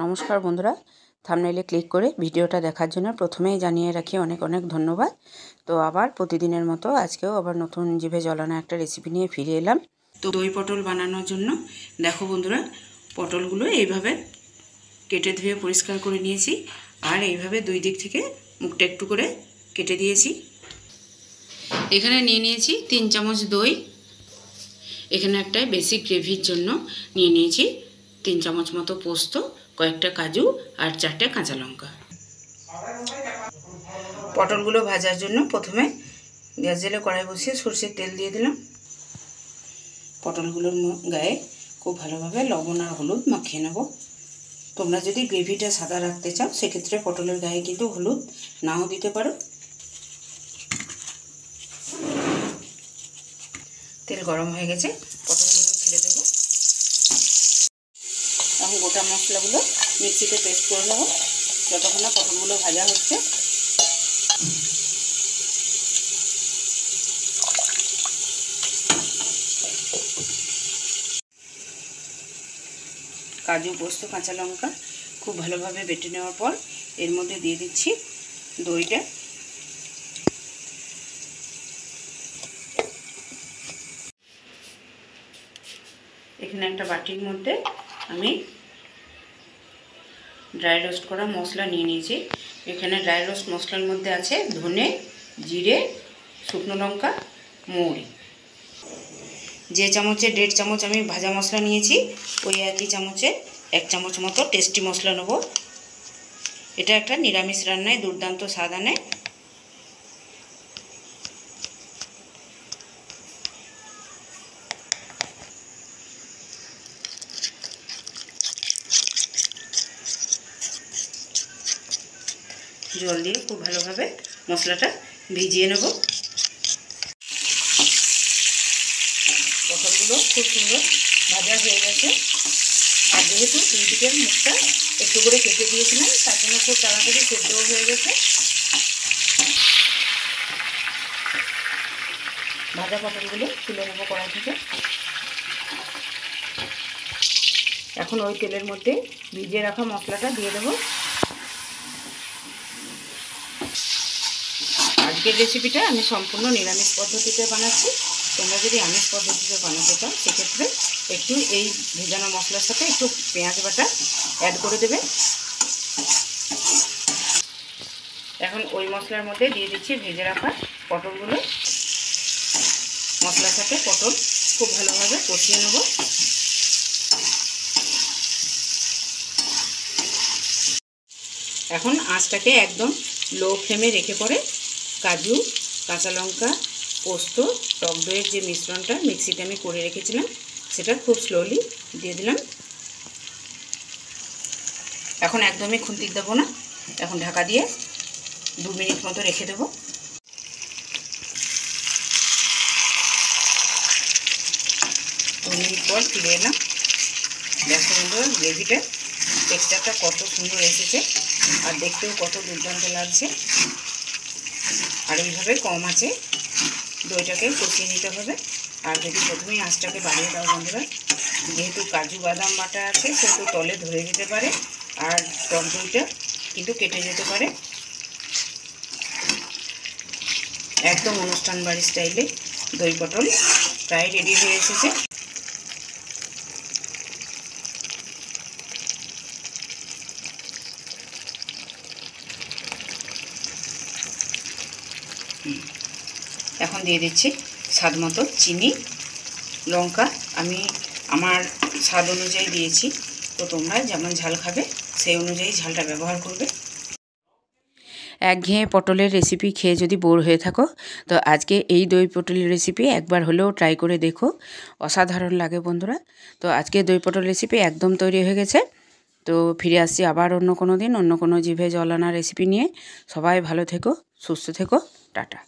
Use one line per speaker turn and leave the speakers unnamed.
নমস্কার বন্ধুরা, থাম্বনেইলে ক্লিক করে ভিডিওটা দেখার জন্য প্রথমেই জানিয়ে রাখি অনেক অনেক ধন্যবাদ। তো আবার প্রতিদিনের মতো আজকেও আবার নতুন জিভে জলানো একটা রেসিপি নিয়ে ফিরে এলাম। তো দই পটল বানানোর জন্য দেখো বন্ধুরা, পটলগুলো এইভাবে কেটে ধুয়ে পরিষ্কার করে নিয়েছি আর এইভাবে দুই দিক থেকে মুখটা একটু করে কেটে দিয়েছি। এখানে নিয়ে নিয়েছি 3 চামচ দই। এখানে একটা বেসিক গ্রেভির জন্য নিয়ে নিয়েছি 3 চামচ মতো পোস্ত, কয়েকটা কাজু আর 4টে কাঁচা লঙ্কা। পটলগুলো ভাজার জন্য প্রথমে গ্যাস জ্বেলে কড়াই বসিয়ে সরষের তেল দিয়ে দিলাম। পটলগুলোর গায়ে খুব ভালোভাবে লবণ আর হলুদ মাখিয়ে নেব। তোমরা যদি গ্রেভিটা সাদা রাখতে চাও সেক্ষেত্রে পটলের গায়ে কিন্তু হলুদ নাও দিতে পারো। তেল গরম হয়ে গেছে, পটলগুলো ছেড়ে দেবো। এখন গোটা মশলাগুলো মিক্সিতে পেস্ট করে নেব যতক্ষণ না পটলগুলো ভাজা হচ্ছে। কাজু, পোস্ত, কাঁচা লঙ্কা খুব ভালোভাবে বেটে নেওয়ার পর এর মধ্যে দিয়ে দিচ্ছি দইটা। এখানে একটা বাটির মধ্যে আমি ড্রাই রোস্ট করা মশলা নিয়ে নিয়েছি। এখানে ড্রাই রোস্ট মশলার মধ্যে আছে ধনে, জিরে, শুকনো লঙ্কা, মৌরি। যে চামচে 1.5 চামচ আমি ভাজা মশলা নিয়েছি ওই একই চামচে 1 চামচ মতো টেস্টি মশলা নেব। এটা একটা নিরামিষ রান্নায় দুর্দান্ত স্বাদ আনে। জল দিয়ে খুব ভালোভাবে মশলাটা ভিজিয়ে নেব। পটলগুলো খুব সুন্দর ভাজা হয়ে গেছে আর যেহেতু দুই দিকের মুখটা একটু করে কেটে দিয়েছিলাম তার জন্য খুব তাড়াতাড়ি সেদ্ধও হয়ে গেছে। ভাজা পটলগুলো তুলে নেব কড়াই থেকে। এখন ওই তেলের মধ্যে ভিজিয়ে রাখা মশলাটা দিয়ে দেবো। আজকের রেসিপিটা আমি সম্পূর্ণ নিরামিষ পদ্ধতিতে বানাচ্ছি। তোমরা যদি আমিষ পদ্ধতিতে বানাতে চাও সেক্ষেত্রে একটু এই ভেজানো মশলার সাথে একটু পেঁয়াজ বাটা অ্যাড করে দেবে। এখন ওই মশলার মধ্যে দিয়ে দিচ্ছি ভেজে রাখা পটলগুলো। মশলার সাথে পটল খুব ভালোভাবে কষিয়ে নেব। এখন আঁচটাকে একদম লো ফ্লেমে রেখে পরে কাজু, কাঁচা লঙ্কা, পোস্ত, টক দইয়ের যে মিশ্রণটা মিক্সিতে আমি করে রেখেছিলাম সেটা খুব স্লোলি দিয়ে দিলাম। এখন একদমই খুন্তি দেবো না, এখন ঢাকা দিয়ে 2 মিনিট মতো রেখে দেবো। 2 মিনিট পর ফিরে এলাম। দেখো বন্ধুরা, গ্রেভিটা টেক্সচারটা কত সুন্দর এসেছে আর দেখতেও কত দুর্দান্ত লাগছে। আর এইভাবে কম আছে দইটাকে কষিয়ে নিতে হবে। আর যদি প্রথমেই আঁচটাকে বাড়িয়ে দাও বন্ধুরা, যেহেতু কাজু বাদাম বাটা আছে সেহেতু তলে ধরে যেতে পারে আর টক দইটা কিন্তু কেটে যেতে পারে। একদম অনুষ্ঠান বাড়ির স্টাইলে দই পটল প্রায় রেডি হয়ে এসেছে। এখন দিয়ে দিচ্ছি স্বাদ মতো চিনি, লঙ্কা আমি আমার স্বাদ অনুযায়ী দিয়েছি। তো তোমরা যেমন ঝাল খাবে সেই অনুযায়ী ঝালটা ব্যবহার করবে। একঘেয়ে পটলের রেসিপি খেয়ে যদি বোর হয়ে থাকো তো আজকে এই দই পটলের রেসিপি একবার হলেও ট্রাই করে দেখো, অসাধারণ লাগে বন্ধুরা। তো আজকে দই পটল রেসিপি একদম তৈরি হয়ে গেছে। তো ফিরে আসছি আবার অন্য কোনো দিন অন্য কোনো জিভে জল আনা রেসিপি নিয়ে। সবাই ভালো থেকো, সুস্থ থেকো, টাটা।